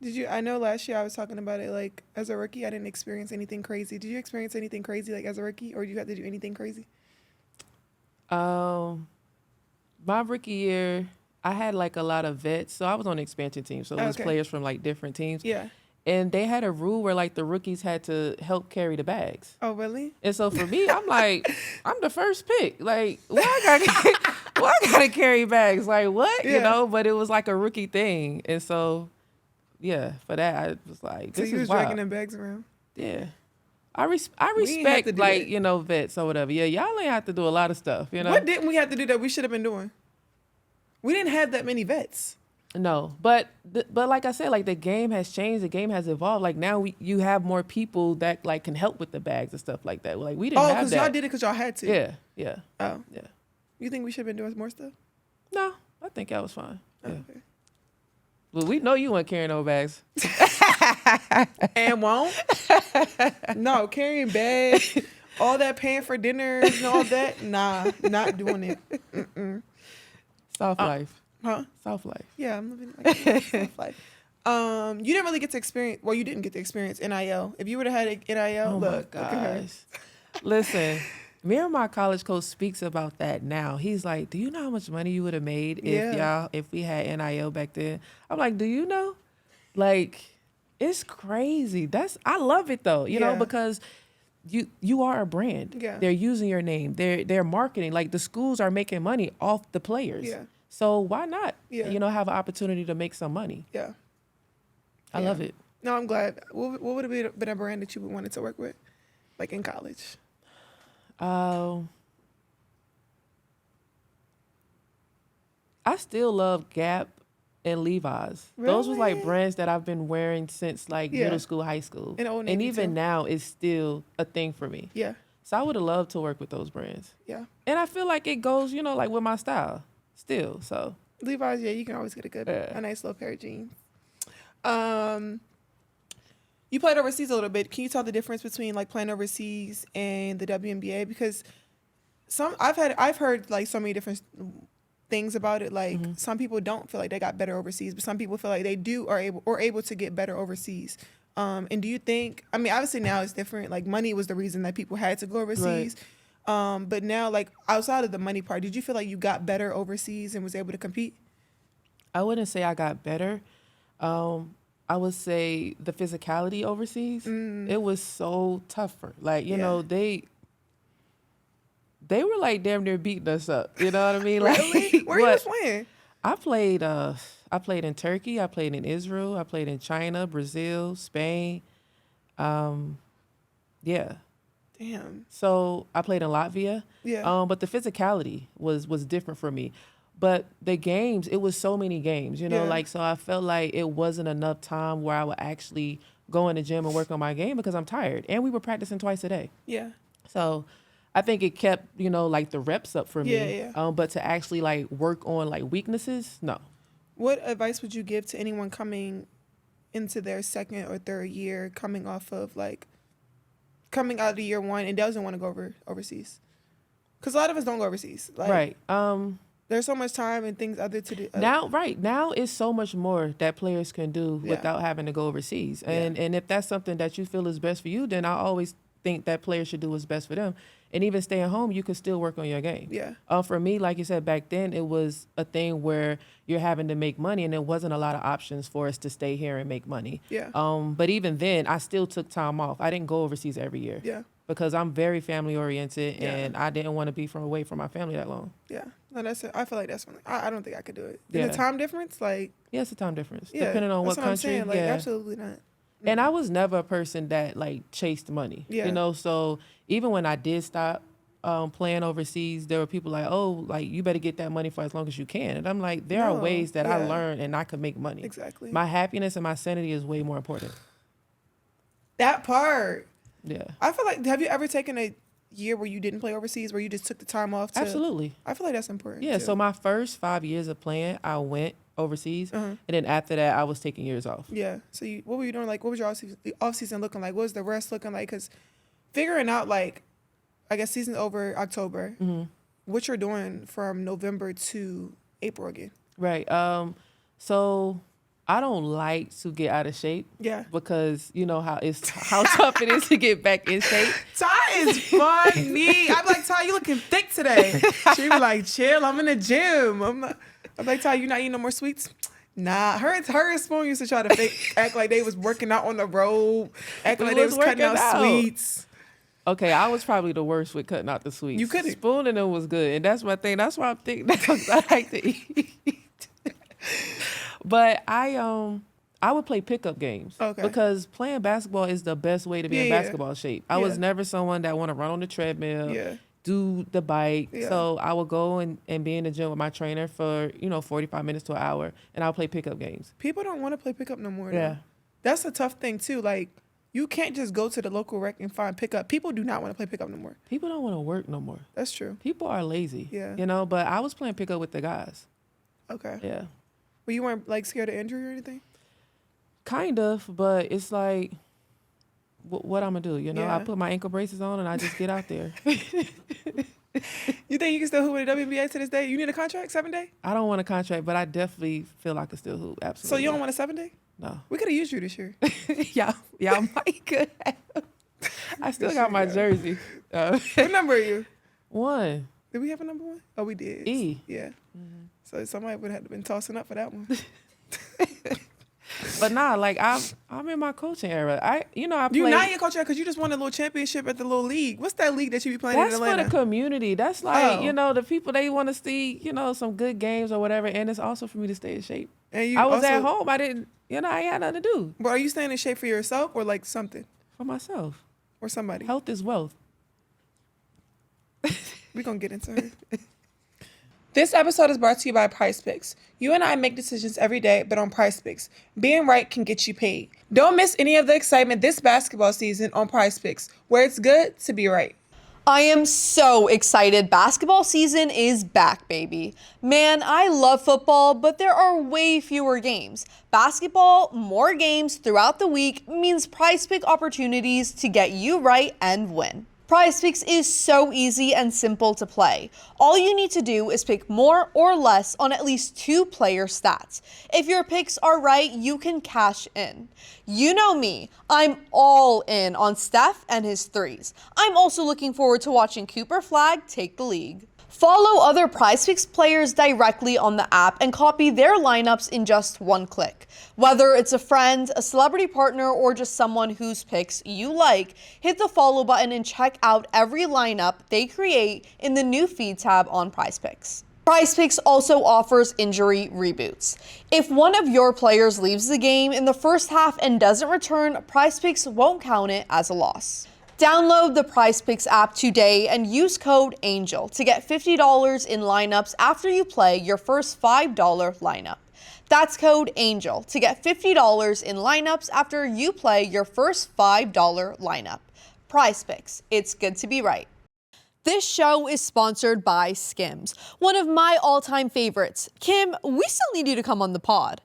Did you? I know last year I was talking about it. Like as a rookie, I didn't experience anything crazy. Did you experience anything crazy like as a rookie, or did you have to do anything crazy? Um, my rookie year, I had like a lot of vets, so I was on the expansion team, so it was Okay. players from like different teams, Yeah. and they had a rule where like the rookies had to help carry the bags. Oh really? And so for me, I'm like, I'm the first pick. Like, why I gotta carry bags? Like, what? You Yeah. know? But it was like a rookie thing, and so yeah, for that I was like, So this you is was dragging wild. them bags around. Yeah, I We ain't have to respect do like that. vets or whatever. Yeah, y'all ain't have to do a lot of stuff. What didn't we have to do that we should have been doing? We didn't have that many vets. No, but like I said, like the game has changed. The game has evolved. Like now you have more people that like can help with the bags and stuff like that. Like we didn't Oh, have because y'all that. did it because y'all had to. Yeah, yeah, Oh, yeah. you think we should have been doing more stuff? No, I think that was fine. Oh, Yeah. okay. Well, we know you weren't carrying no bags. And won't? No, carrying bags, all that paying for dinners and all that. Nah, not doing it. Mm-mm. Soft life. Huh? Soft life. Yeah, I'm living like soft life. You didn't really get to experience. Well, you didn't get to experience NIL. If you would have had an NIL, Oh my look at her. gosh. Listen, me and my college coach speaks about that now. He's like, do you know how much money you would have made if we had NIL back then? I'm like, do you know? Like, it's crazy. I love it though, you know, Yeah. because you are a brand. Yeah. They're using your name. They're marketing. Like the schools are making money off the players. Yeah. So why not? Yeah. Have an opportunity to make some money. Yeah. I Yeah. love it. No, I'm glad. What would have been a brand that you wanted to work with, like in college? I still love Gap and Levi's. Those was like Really? brands that I've been wearing since like Yeah. middle school, high school. And Old Navy, even too. now it's still a thing for me. Yeah. So I would have loved to work with those brands. Yeah. And I feel like it goes, like with my style still. So Levi's, yeah, you can always get Yeah. a nice little pair of jeans. You played overseas a little bit. Can you tell the difference between like playing overseas and the WNBA? Because I've heard like so many different things about it. Like some people don't feel like they got better overseas, but some people feel like they do are able to get better overseas. And do you think? I mean, obviously now it's different. Like money was the reason that people had to go overseas. But now, like outside of the money part, did you feel like you got better overseas and was able to compete? I wouldn't say I got better. I would say the physicality overseas, it was so tougher. Like, they were like damn near beating us up. You know what I mean? Like, Really? Where you was but playing? I played in Turkey, I played in Israel, I played in China, Brazil, Spain. Yeah. Damn. So I played in Latvia. Yeah. But the physicality was different for me. But the games, it was so many games, Yeah. so I felt like it wasn't enough time where I would actually go in the gym and work on my game because I'm tired. And we were practicing twice a day. Yeah. So I think it kept, like the reps up for me. Yeah. But to actually like work on like weaknesses, no. What advice would you give to anyone coming into their second or third year, coming out of year one and doesn't want to go overseas? Because a lot of us don't go overseas. Like, Right. There's so much time and things other to do. Now it's so much more that players can do Yeah. without having to go overseas. And if that's something that you feel is best for you, then I always think that players should do what's best for them. And even staying home, you could still work on your game. Yeah. For me, like you said, back then it was a thing where you're having to make money and there wasn't a lot of options for us to stay here and make money. Yeah. But even then, I still took time off. I didn't go overseas every year. Yeah. Because I'm very family oriented Yeah. and I didn't want to be away from my family that long. Yeah. No, that's it. I feel like that's one. I don't think I could do it. Yeah. And the time difference, like. Yeah, it's a time difference. Yeah. Depending on that's what I'm country. saying. Like, yeah. absolutely not. And I was never a person that like chased money. Yeah. So even when I did stop playing overseas, there were people like, oh, like you better get that money for as long as you can. And I'm like, there are No, ways that I yeah. learned and I could make money. Exactly. My happiness and my sanity is way more important. That part. Yeah. I feel like, have you ever taken a year where you didn't play overseas, where you just took the time off to? Absolutely. I feel like that's important. Yeah. too. So my first 5 years of playing, I went overseas. And then after that, I was taking years off. Yeah. So what were you doing? Like, what was your off season looking like? What was the rest looking like? Because figuring out, like, I guess season's over October. What you're doing from November to April again? Right. So I don't like to get out of shape. Yeah. Because you know how tough it is to get back in shape. Ty is funny. I'm like, Ty, you looking thick today. She be like, chill, I'm in the gym. I'm like, Ty, you not eating no more sweets? Nah. Her and Spoon used to try to act like they was working out on the road, acting like they was cutting out sweets. Okay, I was probably the worst with cutting out the sweets. You couldn't. Spoon and them was good, and that's my thing. That's why I'm thinking I like to eat. But I would play pickup games. Okay. Because playing basketball is the best way to be in basketball shape. I was never someone that want to run on the treadmill, do the bike. Yeah. So I would go and be in the gym with my trainer for, 45 minutes to an hour, and I'll play pickup games. People don't want to play pickup no more. Yeah. Though. That's a tough thing, too. Like, you can't just go to the local rec and find pickup. People do not want to play pickup no more. People don't want to work no more. That's true. People are lazy. Yeah. But I was playing pickup with the guys. Okay. Yeah. But you weren't, like, scared of injury or anything? Kind of, but it's like, what I'm going to do? Yeah. I put my ankle braces on and I just get out there. You think you can still hoop with the WNBA to this day? You need a contract, 7-day? I don't want a contract, but I definitely feel I can still hoop. Absolutely. So you don't want a 7-day? No. We could have used you this year. Y'all might could have. I still got my jersey. What number are you? 1. Did we have a number 1? Oh, we did. E. Yeah. Mm-hmm. So somebody would have been tossing up for that one. But nah, like I'm in my coaching era. I played. You're not in your coaching era because you just won a little championship at the little league. What's that league that you be playing in Atlanta? That's for the community. That's like, the people, they want to see, some good games or whatever. And it's also for me to stay in shape. And I was at home. I didn't, I ain't had nothing to do. But are you staying in shape for yourself or like something? For myself. Or somebody? Health is wealth. We're going to get into it. This episode is brought to you by PricePicks. You and I make decisions every day, but on PricePicks, being right can get you paid. Don't miss any of the excitement this basketball season on PricePicks, where it's good to be right. I am so excited. Basketball season is back, baby. Man, I love football, but there are way fewer games. Basketball, more games throughout the week means PricePick opportunities to get you right and win. PrizePicks is so easy and simple to play. All you need to do is pick more or less on at least 2 player stats. If your picks are right, you can cash in. You know me, I'm all in on Steph and his threes. I'm also looking forward to watching Cooper Flag take the league. Follow other PrizePicks players directly on the app and copy their lineups in just 1 click. Whether it's a friend, a celebrity partner, or just someone whose picks you like, hit the follow button and check out every lineup they create in the new feed tab on PrizePicks. PrizePicks also offers injury reboots. If one of your players leaves the game in the first half and doesn't return, PrizePicks won't count it as a loss. Download the PrizePicks app today and use code ANGEL to get $50 in lineups after you play your first $5 lineup. That's code ANGEL to get $50 in lineups after you play your first $5 lineup. PrizePicks, it's good to be right. This show is sponsored by Skims, one of my all-time favorites. Kim, we still need you to come on the pod.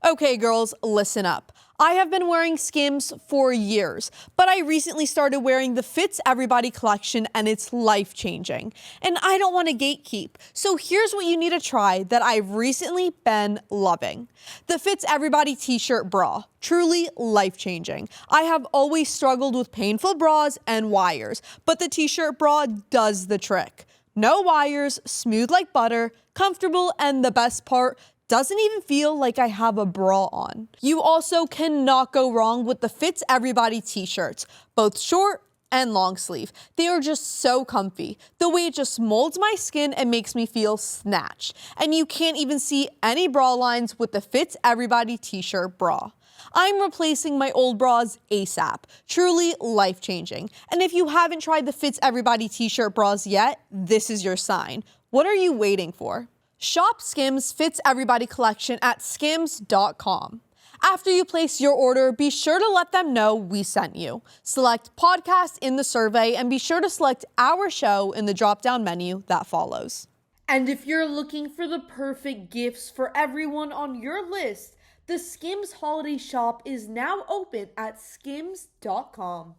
Okay, girls, listen up. I have been wearing Skims for years, but I recently started wearing the Fits Everybody collection and it's life-changing. And I don't want to gatekeep, so here's what you need to try that I've recently been loving. The Fits Everybody t-shirt bra, truly life-changing. I have always struggled with painful bras and wires, but the t-shirt bra does the trick. No wires, smooth like butter, comfortable, and the best part, doesn't even feel like I have a bra on. You also cannot go wrong with the Fits Everybody t-shirts, both short and long sleeve. They are just so comfy. The way it just molds my skin and makes me feel snatched. And you can't even see any bra lines with the Fits Everybody t-shirt bra. I'm replacing my old bras ASAP. Truly life-changing. And if you haven't tried the Fits Everybody t-shirt bras yet, this is your sign. What are you waiting for? Shop Skims Fits Everybody collection at skims.com. After you place your order, be sure to let them know we sent you. Select podcast in the survey and be sure to select our show in the drop-down menu that follows. And if you're looking for the perfect gifts for everyone on your list, the Skims holiday shop is now open at skims.com.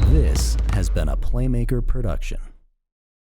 This has been a Playmaker production.